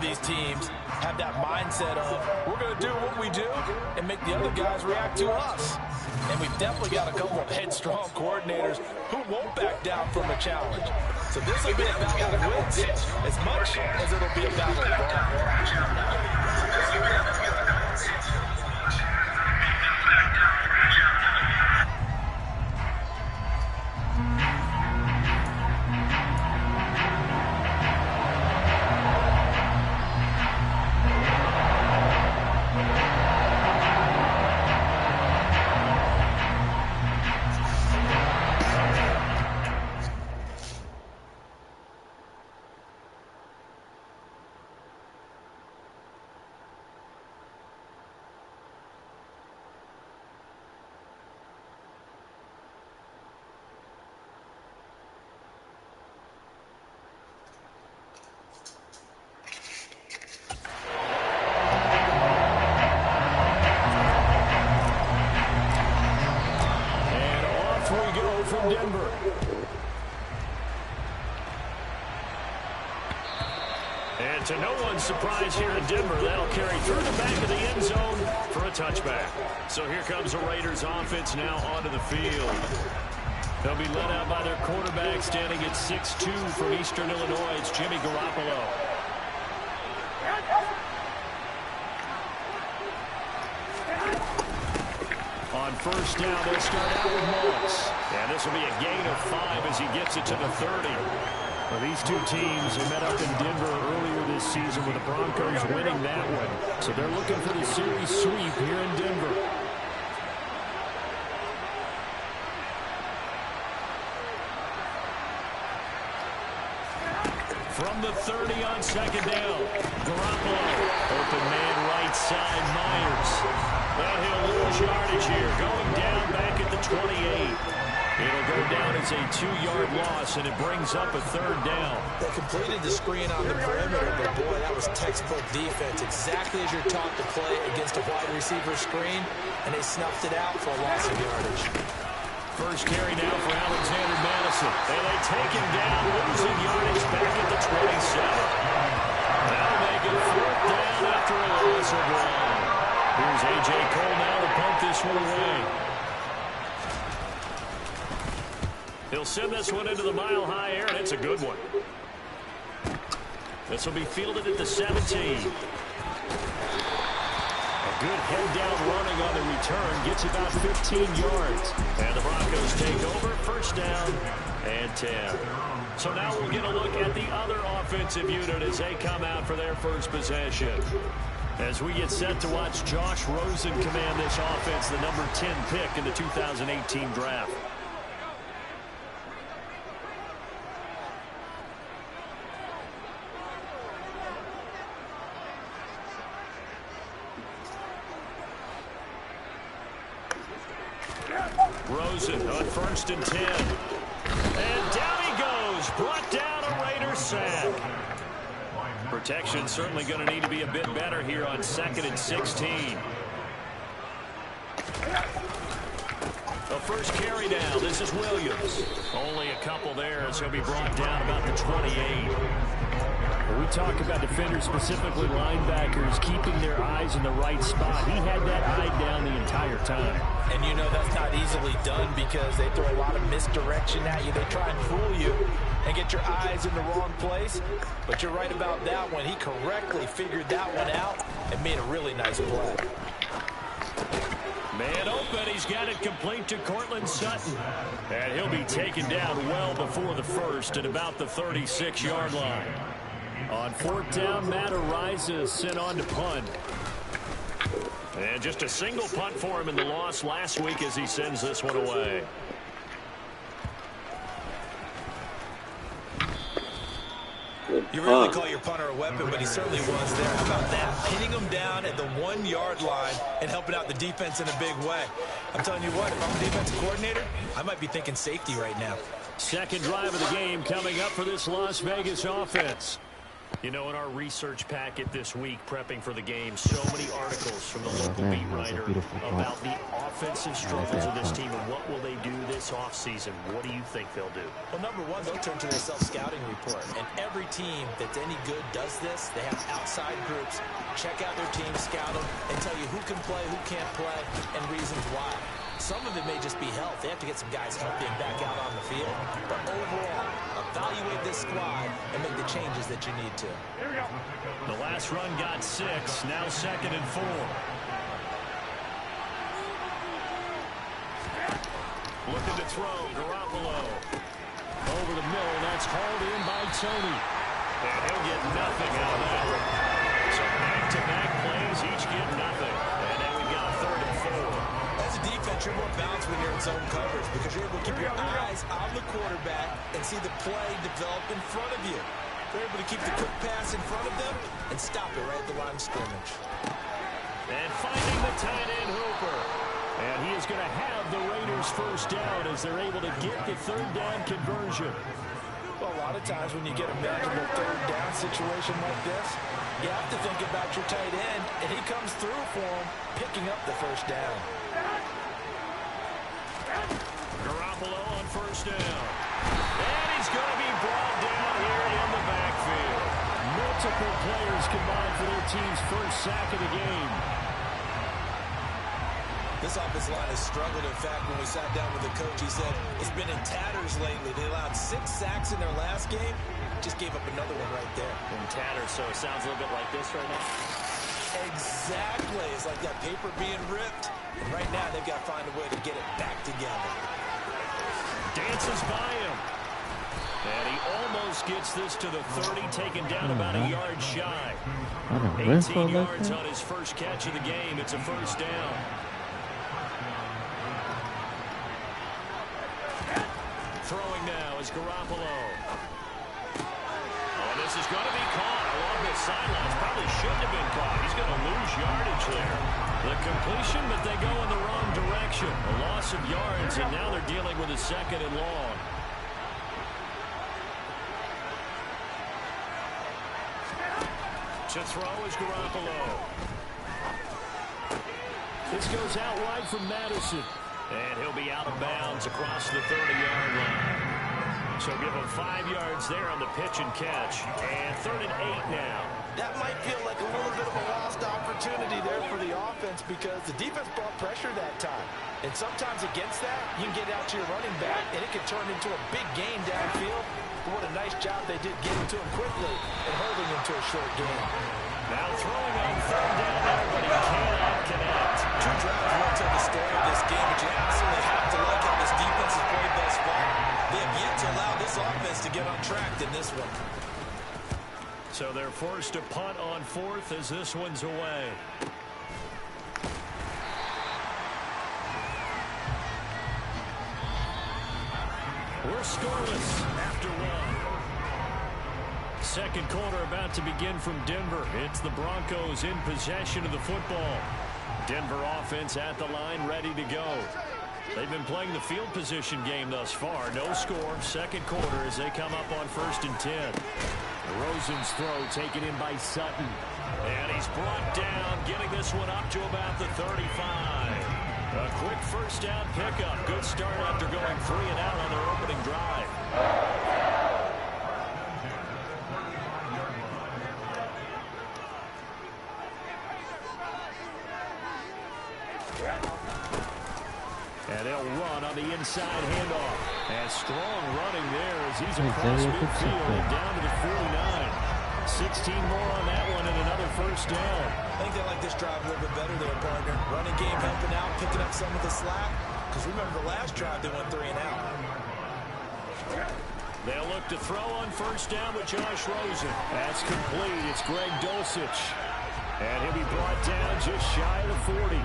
these teams have that mindset of we're going to do what we do and make the other guys react to us. And we've definitely got a couple of headstrong coordinators who won't back down from a challenge. So this will be a battle of wits as much as it'll be a battle of ball. From Denver. And to no one's surprise here in Denver, that'll carry through the back of the end zone for a touchback. So here comes the Raiders offense now onto the field. They'll be led out by their quarterback standing at 6'2" from Eastern Illinois. It's Jimmy Garoppolo. On first down, they'll start out with Moss. And this will be a gain of 5 as he gets it to the 30. Well, these two teams have met up in Denver earlier this season with the Broncos winning that one. So they're looking for the series sweep here in Denver. From the 30 on second down, Garoppolo. Open man right side, Myers. Well, he'll lose yardage here, going down back at the 28. It'll go down as a 2-yard loss, and it brings up a third down. They completed the screen on the perimeter, but boy, that was textbook defense, exactly as you're taught to play against a wide receiver screen, and they snuffed it out for a loss of yardage. First carry now for Alexander Madison. And they take him down, losing yardage back at the 27. That'll make it fourth down after a loss of 1. Here's A.J. Cole now to pump this one away. He'll send this one into the mile-high air, and it's a good one. This will be fielded at the 17. A good head-down running on the return. Gets about 15 yards. And the Broncos take over. First down and 10. So now we'll get a look at the other offensive unit as they come out for their first possession. As we get set to watch Josh Rosen command this offense, the number 10 pick in the 2018 draft. Rosen on first and 10. And down he goes. Brought down a Raiders sack. Protection certainly going to need to be a bit better here on 2nd and 16. The first carry down. This is Williams. Only a couple there as he'll be brought down about the 28. When we talk about defenders, specifically linebackers, keeping their eyes in the right spot, he had that eye down the entire time. And you know that's not easily done because they throw a lot of misdirection at you. They try and fool you and get your eyes in the wrong place. But you're right about that one. He correctly figured that one out and made a really nice play. Man open. He's got it complete to Cortland Sutton. And he'll be taken down well before the first at about the 36-yard line. On fourth down, Matt Araiza is sent on to punt. And just a single punt for him in the loss last week as he sends this one away. You really call your punter a weapon, but he certainly was there. How about that? Pinning him down at the 1-yard line and helping out the defense in a big way. I'm telling you what, if I'm a defensive coordinator, I might be thinking safety right now. Second drive of the game coming up for this Las Vegas offense. You know, in our research packet this week, prepping for the game, so many articles from the local beat writer about the offensive struggles of this team and what will they do this offseason. What do you think they'll do? Well, number one, they'll turn to their self-scouting report. And every team that's any good does this. They have outside groups, check out their team, scout them, and tell you who can play, who can't play, and reasons why. Some of it may just be health. They have to get some guys healthy and back out on the field. But overall, evaluate this squad and make the changes that you need to. Here we go. The last run got 6, now 2nd and 4. Looking to throw, Garoppolo. Over the middle, that's hauled in by Tony. And he'll get nothing out of that. So back-to-back plays, each get nothing. And then we've got 3rd and 4. As a defense, you're more balanced when you're in zone coverage because you're able to keep your eyes on the quarterback and see the play develop in front of you. They're able to keep the quick pass in front of them and stop it right at the line of scrimmage. And finding the tight end Hooper. And he is going to have the Raiders first down as they're able to get the 3rd down conversion. Well, a lot of times when you get a manageable 3rd down situation like this, you have to think about your tight end, and he comes through for him, picking up the first down. Garoppolo on first down. And he's going to be brought down here in the backfield. Multiple players combined for their team's first sack of the game. This offensive line has struggled. In fact, when we sat down with the coach, he said it's been in tatters lately. They allowed 6 sacks in their last game. Just gave up another one right there. In tatters, so it sounds a little bit like this right now. Exactly. It's like that paper being ripped. And right now, they've got to find a way to get it back together. Dances by him. And he almost gets this to the 30, taken down about a yard shy. 18 yards on his first catch of the game. It's a first down. Throwing now is Garoppolo. Oh, this is going to be caught along the sidelines. Probably shouldn't have been caught. He's going to lose yardage there. The completion, but they go in the wrong direction. A loss of yards, and now they're dealing with a 2nd and long. To throw is Garoppolo. This goes out wide from Madison. And he'll be out of bounds across the 30-yard line. So give him 5 yards there on the pitch and catch. And 3rd and 8 now. That might feel like a little bit of a lost opportunity there for the offense because the defense brought pressure that time. And sometimes against that, you can get out to your running back, and it can turn into a big gain downfield. But what a nice job they did getting to him quickly and holding him to a short gain. Now throwing on 3rd down there, but he cannot connect. 2 drives won't tell the story of this game, but you absolutely have to like how this defense has played thus far. They have yet to allow this offense to get on track in this one. So they're forced to punt on 4th as this one's away. We're scoreless after 1. Second quarter about to begin from Denver. It's the Broncos in possession of the football. Denver offense at the line, ready to go. They've been playing the field position game thus far. No score. Second quarter as they come up on 1st and 10. Rosen's throw taken in by Sutton. And he's brought down, getting this one up to about the 35. A quick first down pickup. Good start after going 3 and out on their opening drive. And they'll run on the inside handoff. And strong running there as he's across midfield and down to the 49. 16 more on that one and another first down. I think they like this drive a little bit better there, partner. Running game helping out, picking up some of the slack. Because remember the last drive they went 3 and out. They'll look to throw on first down with Josh Rosen. That's complete. It's Greg Dulcich. And he'll be brought down just shy of the 40.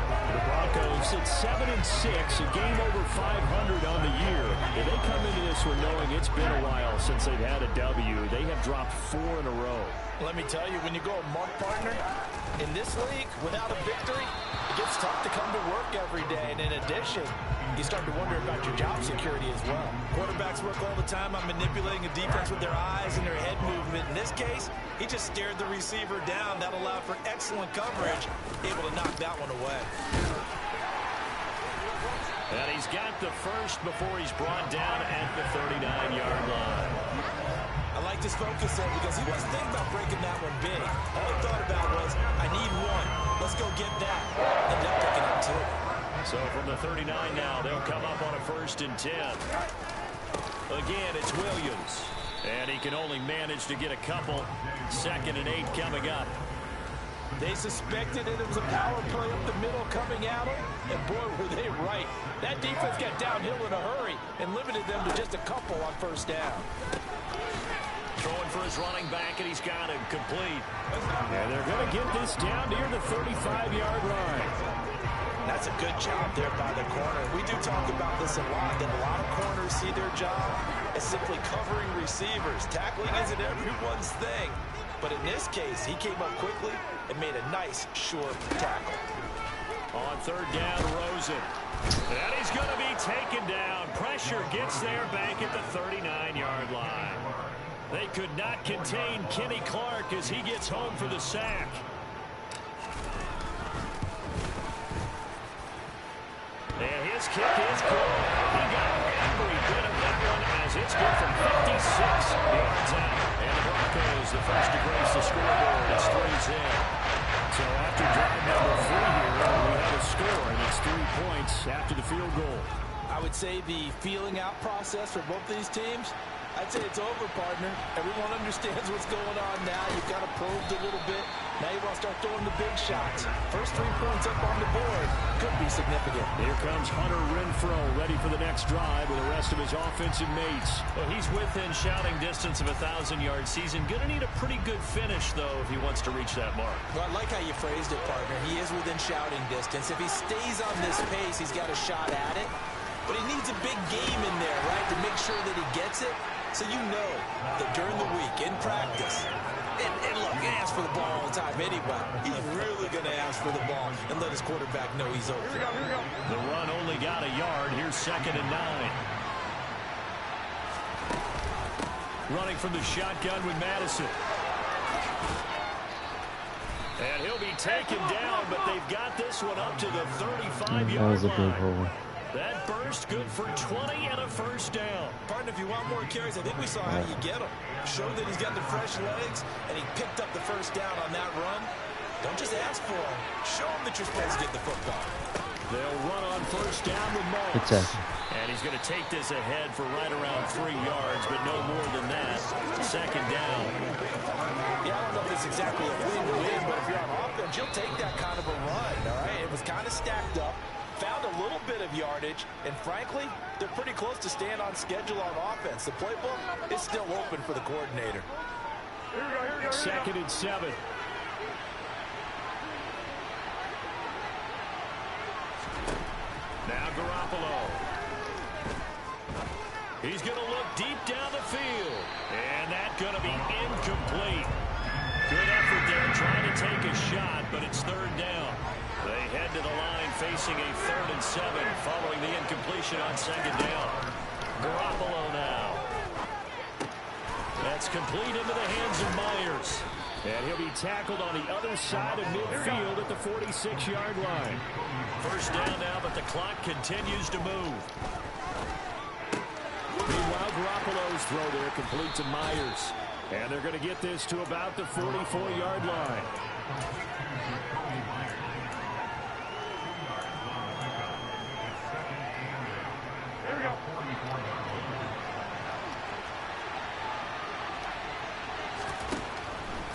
The Broncos at 7-6, a game over 500 on the year. If they come into this one knowing it's been a while since they've had a W, they have dropped 4 in a row. Let me tell you, when you go a month, partner, in this league, without a victory, it gets tough to come to work every day, and in addition, you start to wonder about your job security as well. Quarterbacks work all the time on manipulating a defense with their eyes and their head movement. In this case, he just stared the receiver down. That allowed for excellent coverage, able to knock that one away. And he's got the first before he's brought down at the 39-yard line. I like this focus there because he wasn't thinking about breaking that one big. All he thought about was, I need one. Let's go get that. Ended up picking up two. So from the 39 now, they'll come up on a 1st and 10. Again, it's Williams. And he can only manage to get a couple. 2nd and 8 coming up. They suspected it was a power play up the middle coming at them, and boy, were they right. That defense got downhill in a hurry and limited them to just a couple on 1st down. Throwing for his running back, and he's got him complete. And they're going to get this down near the 35-yard line. That's a good job there by the corner. We do talk about this a lot, that a lot of corners see their job as simply covering receivers. Tackling isn't everyone's thing. But in this case, he came up quickly and made a nice, short tackle. On 3rd down, Rosen. And he's going to be taken down. Pressure gets there back at the 39-yard line. They could not contain Kenny Clark as he gets home for the sack. And his kick is good. He got every bit of that one as it's good from 56 yards out. And the Broncos, the first to grace the scoreboard. It's 3's in. So after drive number 3 here, we have a score, and it's 3 points after the field goal. I would say the feeling out process for both these teams, I'd say it's over, partner. Everyone understands what's going on now. You've got to probed a little bit. Now you want to start throwing the big shots. First 3 points up on the board could be significant. Here comes Hunter Renfrow, ready for the next drive with the rest of his offensive mates. Well, he's within shouting distance of a 1,000-yard season. Going to need a pretty good finish, though, if he wants to reach that mark. Well, I like how you phrased it, partner. He is within shouting distance. If he stays on this pace, he's got a shot at it. But he needs a big game in there, right, to make sure that he gets it. So you know that during the week, in practice, and look, he asks for the ball all the time anyway. He's really going to ask for the ball and let his quarterback know he's open. Here we go. The run only got a yard. Here's 2nd and 9. Running from the shotgun with Madison. And he'll be taken down, but they've got this one up to the 35-yard line. That burst good for 20 and a 1st down. Partner, if you want more carries, I think we saw how you get him. Show that he's got the fresh legs, and he picked up the 1st down on that run. Don't just ask for him. Show him that you're supposed to get the football. They'll run on 1st down with Moss. And he's going to take this ahead for right around 3 yards, but no more than that. 2nd down. Yeah, I don't know if it's exactly a win-win, but if you're on offense, you'll take that kind of a run, all right? It was kind of stacked up. Found a little bit of yardage, and frankly, they're pretty close to staying on schedule on offense. The playbook is still open for the coordinator. Here we go. 2nd and 7. Now Garoppolo. He's going to look deep down the field, and that's going to be incomplete. Good effort there, trying to take a shot, but it's 3rd down. They head to the line facing a 3rd and 7 following the incompletion on 2nd down. Garoppolo now. That's complete into the hands of Myers. And he'll be tackled on the other side of midfield at the 46-yard line. 1st down now, but the clock continues to move. Meanwhile, Garoppolo's throw there complete to Myers. And they're going to get this to about the 44-yard line.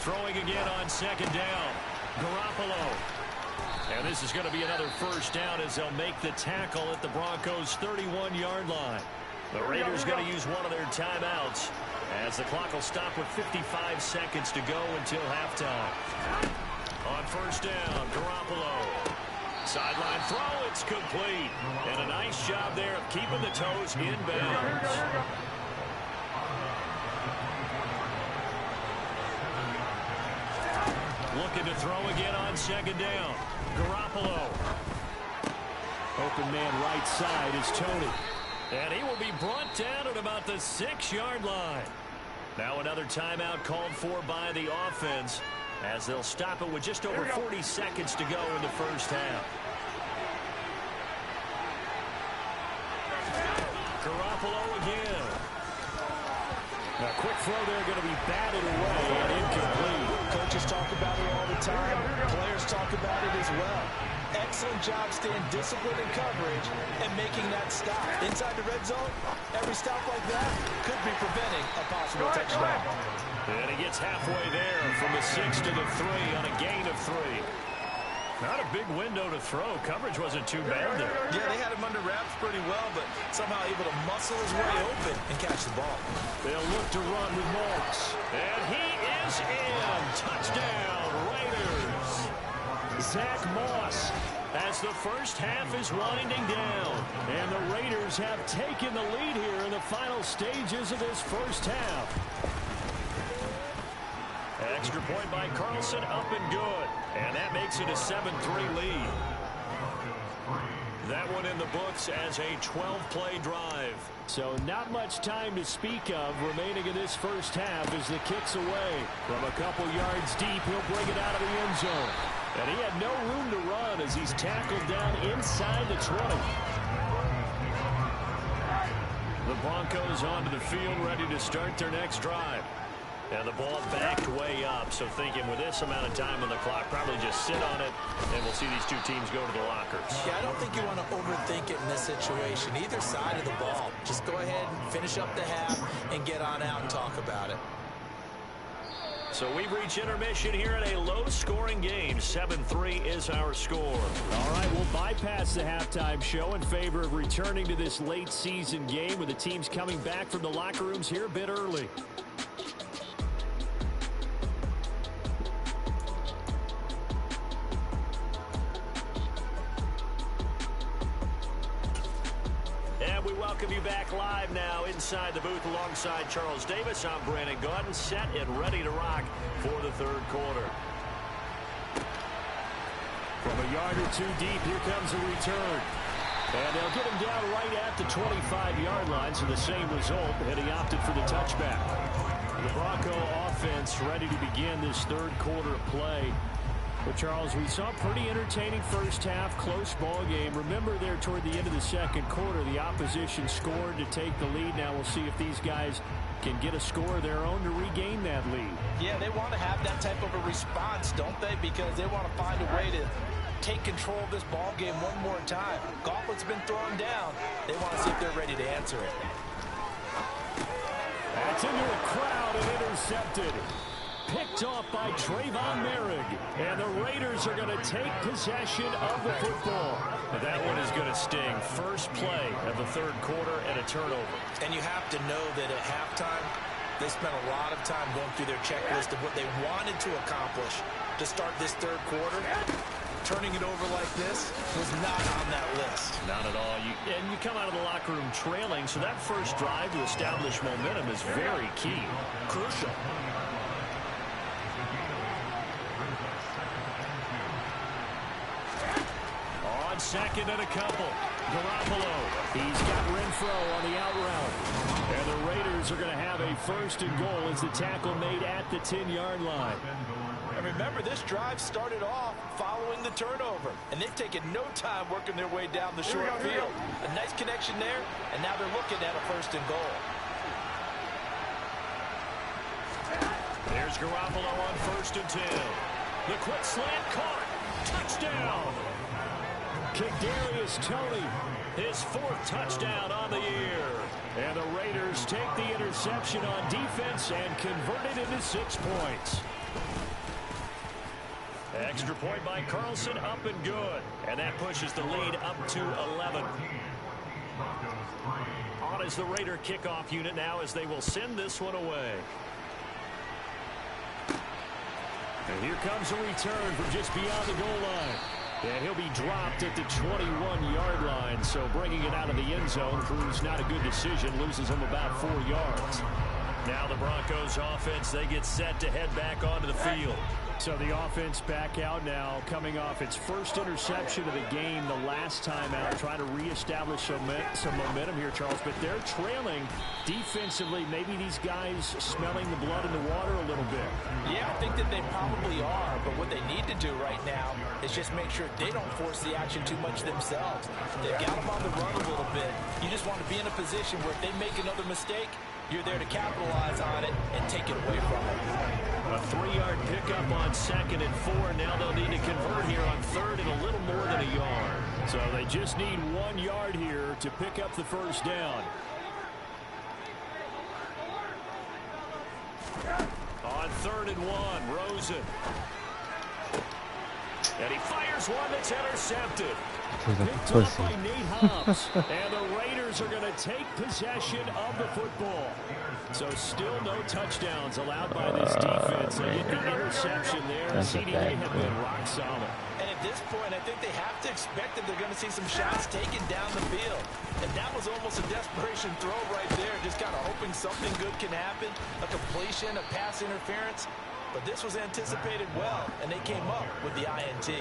Throwing again on 2nd down. Garoppolo. And this is going to be another 1st down as they'll make the tackle at the Broncos' 31-yard line. The Raiders going to use one of their timeouts as the clock will stop with 55 seconds to go until halftime. On 1st down, Garoppolo. Sideline throw, it's complete. And a nice job there of keeping the toes in bounds. Looking to throw again on second down. Garoppolo. Open man right side is Tony. And he will be brought down at about the 6-yard line. Now another timeout called for by the offense as they'll stop it with just over 40 seconds to go in the first half. Garoppolo again. A quick throw there going to be batted away and incomplete. Coaches talk about it all the time. Players talk about it as well. Excellent job staying disciplined in coverage and making that stop. Inside the red zone, every stop like that could be preventing a possible touchdown. And he gets halfway there from the 6 to the 3 on a gain of 3. Not a big window to throw. Coverage wasn't too bad there. Yeah, they had him under wraps pretty well, but somehow able to muscle his way open and catch the ball. They'll look to run with Moss. And he is in. Touchdown, Raiders. Zach Moss. As the first half is winding down. And the Raiders have taken the lead here in the final stages of this first half. Extra point by Carlson, up and good. And that makes it a 7-3 lead. That one in the books as a 12-play drive. So not much time to speak of remaining in this first half as the kick's away. From a couple yards deep, he'll bring it out of the end zone. And he had no room to run as he's tackled down inside the 20. The Broncos onto the field, ready to start their next drive. And the ball backed way up, so thinking with this amount of time on the clock, probably just sit on it, and we'll see these two teams go to the lockers. Yeah, I don't think you want to overthink it in this situation. Either side of the ball. Just go ahead and finish up the half and get on out and talk about it. So we've reached intermission here in a low-scoring game. 7-3 is our score. All right, we'll bypass the halftime show in favor of returning to this late-season game with the teams coming back from the locker rooms here a bit early. And we welcome you back live now inside the booth alongside Charles Davis. I'm Brandon Gaudin, set and ready to rock for the third quarter. From a yard or two deep, here comes a return. And they'll get him down right at the 25-yard line, so the same result, and he opted for the touchback. The Bronco offense ready to begin this third quarter play. But, Charles, we saw a pretty entertaining first half, close ball game. Remember there toward the end of the second quarter, the opposition scored to take the lead. Now we'll see if these guys can get a score of their own to regain that lead. Yeah, they want to have that type of a response, don't they? Because they want to find a way to take control of this ball game one more time. Gauntlet's been thrown down. They want to see if they're ready to answer it. That's into a crowd and intercepted. Picked off by Trayvon Merrick. And the Raiders are going to take possession of the football. That one is going to sting. First play of the third quarter and a turnover. And you have to know that at halftime, they spent a lot of time going through their checklist of what they wanted to accomplish to start this third quarter. Turning it over like this was not on that list. Not at all. And you come out of the locker room trailing, so that first drive to establish momentum is very key. Crucial. On second and a couple. Garoppolo. He's got Renfro on the out route. And the Raiders are going to have a first and goal as the tackle made at the 10-yard line. And remember, this drive started off following the turnover. And they've taken no time working their way down the short field. A nice connection there, and now they're looking at a first and goal. There's Garoppolo on 1st and 10. The quick slant caught. Touchdown. Kadarius Toney, his 4th touchdown on the year. And the Raiders take the interception on defense and convert it into 6 points. Extra point by Carlson, up and good. And that pushes the lead up to 11. On is the Raider kickoff unit now as they will send this one away. And here comes a return from just beyond the goal line. And he'll be dropped at the 21-yard line. So bringing it out of the end zone proves not a good decision. Loses him about 4 yards. Now the Broncos offense, they get set to head back onto the field. So the offense back out now, coming off its first interception of the game the last time out, trying to reestablish some momentum here, Charles. But they're trailing defensively. Maybe these guys smelling the blood in the water a little bit. Yeah, I think that they probably are. But what they need to do right now is just make sure they don't force the action too much themselves. They've got them on the run a little bit. You just want to be in a position where if they make another mistake, you're there to capitalize on it and take it away from them. A 3-yard pickup on 2nd and 4. Now they'll need to convert here on 3rd and a little more than a yard. So they just need 1 yard here to pick up the first down. On 3rd and 1, Rosen. And he fires one that's intercepted. Picked up by Nate Hobbs. And the Raiders are going to take possession of the football. So still no touchdowns allowed by this defense. They get the interception there. CDA have been rock solid. And at this point, I think they have to expect that they're going to see some shots taken down the field. And that was almost a desperation throw right there. Just kind of hoping something good can happen. A completion, a pass interference. But this was anticipated well, and they came up with the INT.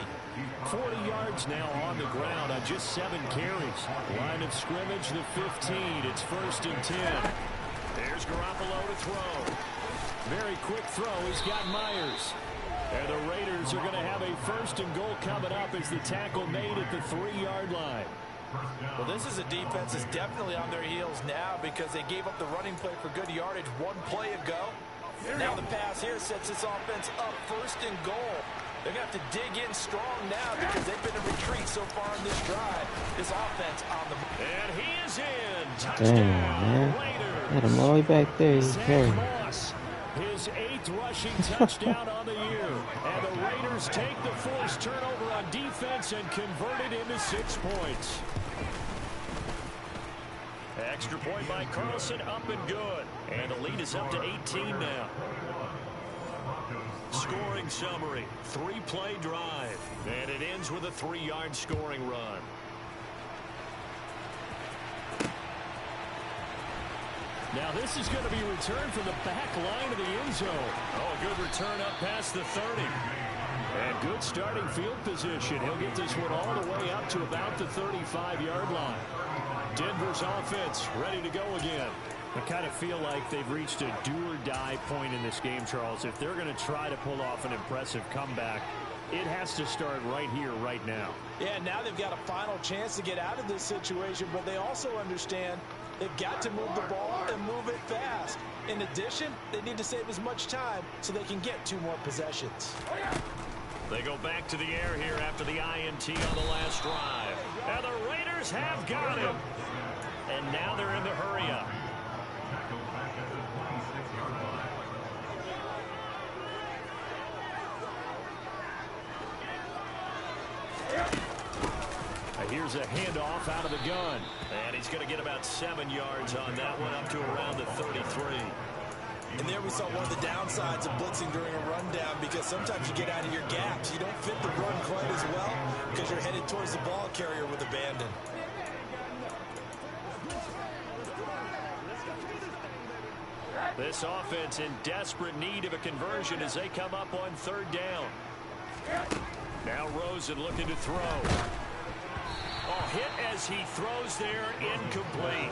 40 yards now on the ground on just 7 carries. Line of scrimmage, the 15. It's 1st and 10. There's Garoppolo to throw. Very quick throw. He's got Myers. And the Raiders are going to have a 1st and goal coming up as the tackle made at the 3-yard line. Well, this is a defense that's definitely on their heels now because they gave up the running play for good yardage 1 play ago. Now the pass here sets this offense up 1st and goal. They're going to have to dig in strong now because they've been in retreat so far in this drive. This offense on the move. And he is in. Damn, Raiders. Had him all the way back there. He's carrying. Moss, his 8th rushing touchdown on the year. And the Raiders take the forced turnover on defense and convert it into 6 points. Extra point by Carlson, up and good. And the lead is up to 18 now. Scoring summary, 3-play drive. And it ends with a 3-yard scoring run. Now this is going to be returned from the back line of the end zone. Oh, a good return up past the 30. And good starting field position. He'll get this one all the way up to about the 35-yard line. Denver's offense ready to go again. I kind of feel like they've reached a do-or-die point in this game, Charles. If they're going to try to pull off an impressive comeback, it has to start right here, right now. Yeah, now they've got a final chance to get out of this situation, but they also understand they've got to move the ball and move it fast. In addition, they need to save as much time so they can get 2 more possessions. They go back to the air here after the INT on the last drive. And the Raiders have got him. And now they're in the hurry-up. Here's a handoff out of the gun. And he's going to get about 7 yards on that one, up to around the 33. And there we saw one of the downsides of blitzing during a rundown because sometimes you get out of your gaps. You don't fit the run quite as well because you're headed towards the ball carrier with abandon. This offense in desperate need of a conversion as they come up on 3rd down. Now Rosen looking to throw. Oh, hit as he throws there, incomplete.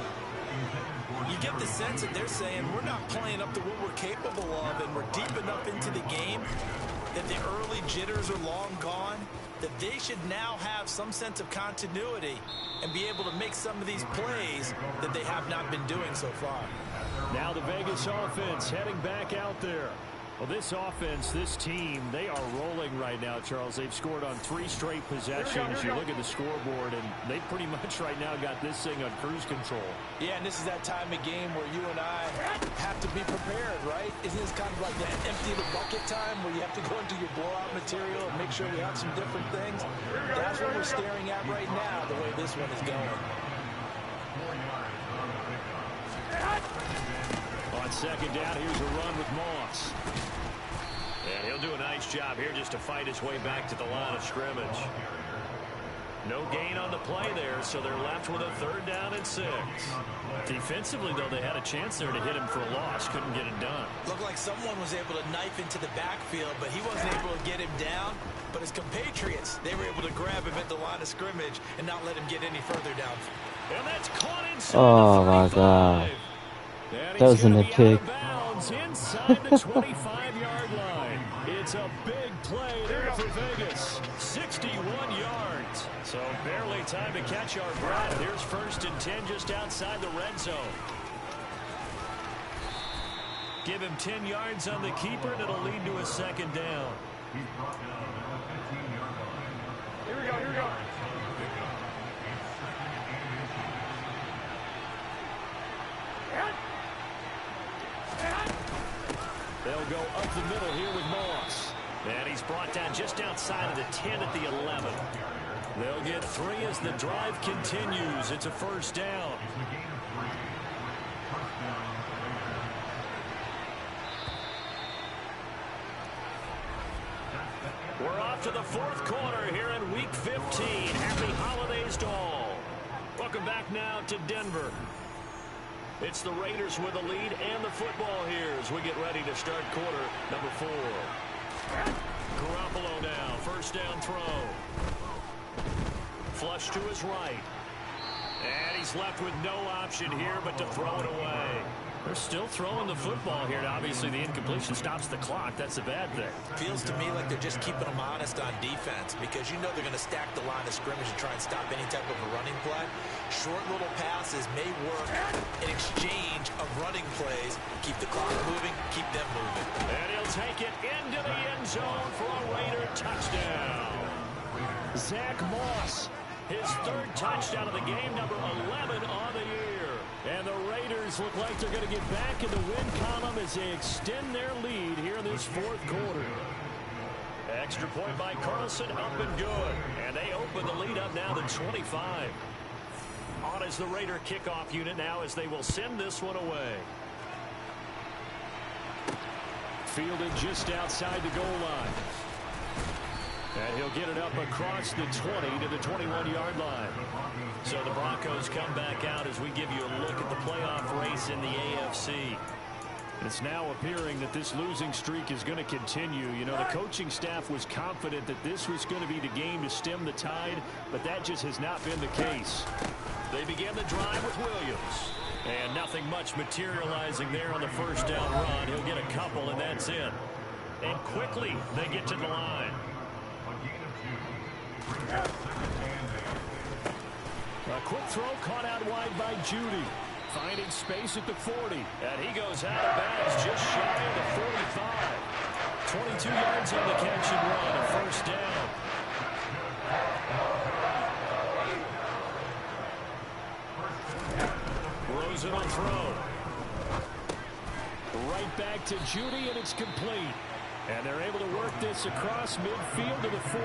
You get the sense that they're saying we're not playing up to what we're capable of and we're deep enough into the game that the early jitters are long gone, that they should now have some sense of continuity and be able to make some of these plays that they have not been doing so far. Now the Vegas offense heading back out there. Well, this offense, this team, they are rolling right now, Charles. They've scored on 3 straight possessions. You look at the scoreboard, and they pretty much right now got this thing on cruise control. Yeah, and this is that time of game where you and I have to be prepared, right? Isn't this kind of like that empty the bucket time where you have to go into your blowout material and make sure you have some different things? That's what we're staring at right now, the way this one is going. On 2nd down, here's a run with Moss. And he'll do a nice job here just to fight his way back to the line of scrimmage. No gain on the play there, so they're left with a 3rd down and 6. Defensively, though, they had a chance there to hit him for a loss. Couldn't get it done. Looked like someone was able to knife into the backfield, but he wasn't able to get him down. But his compatriots, they were able to grab him at the line of scrimmage and not let him get any further down. And that's caught inside Oh, the my 35. God. And That was in the he's gonna kick. be out of bounds inside the 25-yard line. It's a big play there for Vegas. 61 yards. So barely time to catch our breath. Here's 1st and 10 just outside the red zone. Give him 10 yards on the keeper, and it'll lead to a 2nd down. Here we go, here we go. They'll go up the middle here with Moss. And he's brought down just outside of the 10 at the 11. They'll get 3 as the drive continues. It's a 1st down. We're off to the 4th quarter here in Week 15. Happy holidays to all. Welcome back now to Denver. It's the Raiders with the lead and the football here as we get ready to start quarter number 4. Garoppolo now, 1st down throw. Flush to his right. And he's left with no option here but to throw it away. They're still throwing the football here. Obviously, the incompletion stops the clock. That's a bad thing. Feels to me like they're just keeping them honest on defense because you know they're going to stack the line of scrimmage and try and stop any type of a running play. Short little passes may work in exchange of running plays. Keep the clock moving, keep them moving. And he'll take it into the end zone for a Raider touchdown. Zach Moss, his 3rd touchdown of the game, number 11 on the year. And the Raiders look like they're going to get back in the win column as they extend their lead here in this 4th quarter. Extra point by Carlson, up and good. And they open the lead up now to 25. On is the Raider kickoff unit now as they will send this one away. Fielded just outside the goal line. And he'll get it up across the 20 to the 21-yard line. So the Broncos come back out as we give you a look at the playoff race in the AFC. It's now appearing that this losing streak is going to continue. You know, the coaching staff was confident that this was going to be the game to stem the tide, but that just has not been the case. They begin the drive with Williams. And nothing much materializing there on the 1st down run. He'll get a couple, and that's it. And quickly, they get to the line. A quick throw caught out wide by Judy. Finding space at the 40. And he goes out of bounds just shy of the 45. 22 yards on the catch and run. A 1st down. Rosen will throw. Right back to Judy, and it's complete. And they're able to work this across midfield to the 48.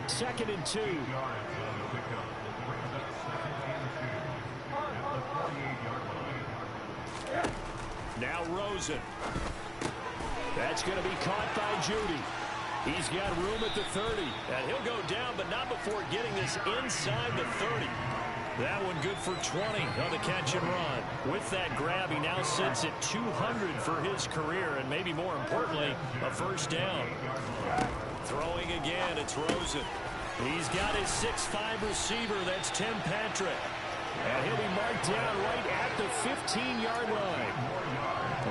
2nd and 2. Now Rosen. That's going to be caught by Judy. He's got room at the 30. And he'll go down, but not before getting this inside the 30. That one good for 20 on the catch and run. With that grab, he now sits at 200 for his career, and maybe more importantly, a 1st down. Throwing again, it's Rosen. He's got his 6'5" receiver, that's Tim Patrick. And he'll be marked down right at the 15-yard line.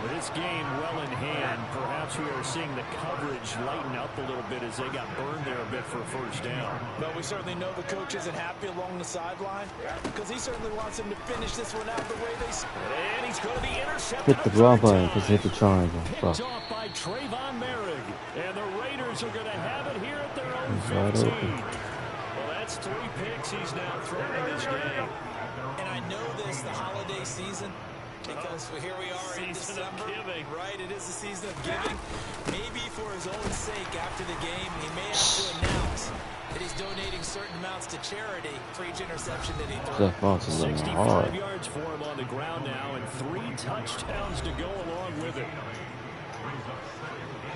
With this game well in hand, perhaps we are seeing the coverage lighten up a little bit as they got burned there a bit for a 1st down. But we certainly know the coach isn't happy along the sideline because he certainly wants him to finish this one out the way they... And he's going to be intercepted. Hit the wrong button because hit the triangle. Picked off by Trayvon Merrick. And the Raiders are going to have it here at their own 15. Well, that's 3 picks he's now thrown in this game. And I know this, the holiday season, because here we are in December, right? It is the season of giving. Maybe for his own sake after the game, he may have to announce that he's donating certain amounts to charity for each interception that he throws. 65 yards for him on the ground now and 3 touchdowns to go along with it.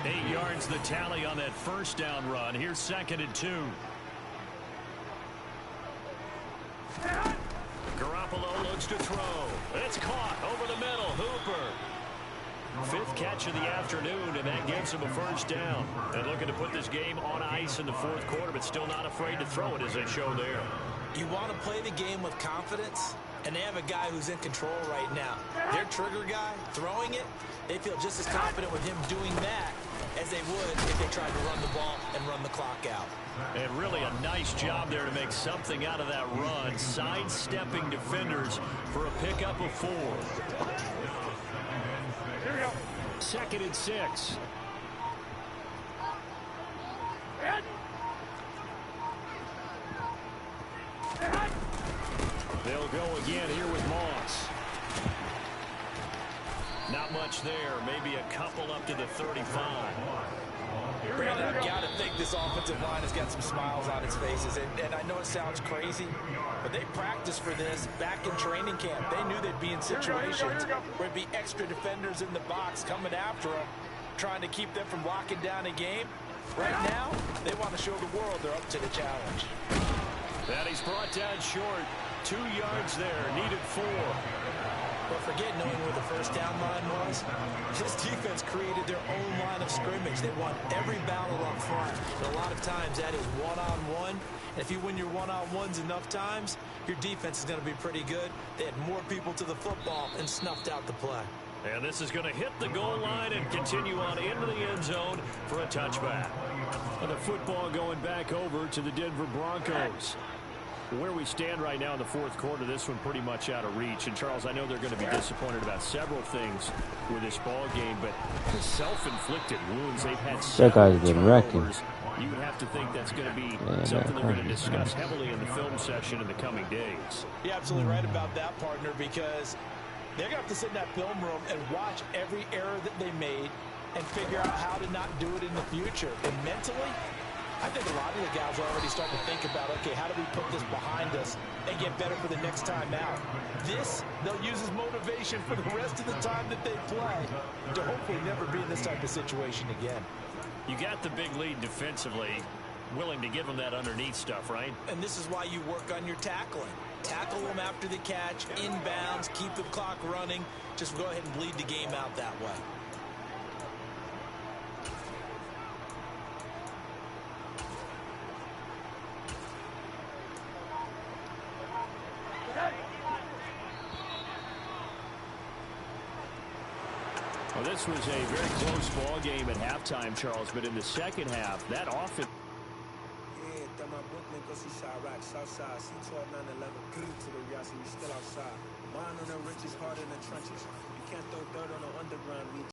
8 yards the tally on that 1st down run. Here's 2nd and 2. Garoppolo looks to throw. It's caught over the middle. Hooper. 5th catch of the afternoon, and that gives him a first down. And looking to put this game on ice in the 4th quarter, but still not afraid to throw it, as they show there. You want to play the game with confidence, and they have a guy who's in control right now. Their trigger guy, throwing it, they feel just as confident with him doing that as they would if they tried to run the ball and run the clock out. And really a nice job there to make something out of that run, sidestepping defenders for a pickup of 4. Here we go. 2nd and 6. They'll go again here with Moss. Not much there. Maybe a couple up to the 35. Brandon, I've got to think this offensive line has got some smiles on its faces. And I know it sounds crazy, but they practiced for this back in training camp. They knew they'd be in situations where it'd be extra defenders in the box coming after them, trying to keep them from locking down a game. Right now, they want to show the world they're up to the challenge. That he's brought down short. 2 yards there. Needed 4. But forget knowing where the first down line was. This defense created their own line of scrimmage. They won every battle up front. And a lot of times that is one-on-one. And if you win your one-on-ones enough times, your defense is going to be pretty good. They had more people to the football and snuffed out the play. And this is going to hit the goal line and continue on into the end zone for a touchback. And the football going back over to the Denver Broncos. Where we stand right now in the 4th quarter, this one pretty much out of reach. And, Charles, I know they're going to be disappointed about several things with this ball game, but the self-inflicted wounds they've had. That guy's been wrecking. You would have to think that's going to be something they're going to discuss heavily in the film session in the coming days. You're absolutely right about that, partner, because they're going to have to sit in that film room and watch every error that they made and figure out how to not do it in the future. And mentally, I think a lot of the guys are already starting to think about, okay, how do we put this behind us and get better for the next time out? This, they'll use as motivation for the rest of the time that they play to hopefully never be in this type of situation again. You got the big lead defensively, willing to give them that underneath stuff, right? And this is why you work on your tackling. Tackle them after the catch, inbounds, keep the clock running. Just go ahead and bleed the game out that way. Well, this was a very close ball game at halftime, Charles, but in the second half, that offense. Yeah, throw my Brooklyn, go see Shy Rock, Southside, C12, 911, to the Riasi, we still outside. Mine on the richest, hard in the trenches. You can't throw dirt on the underground,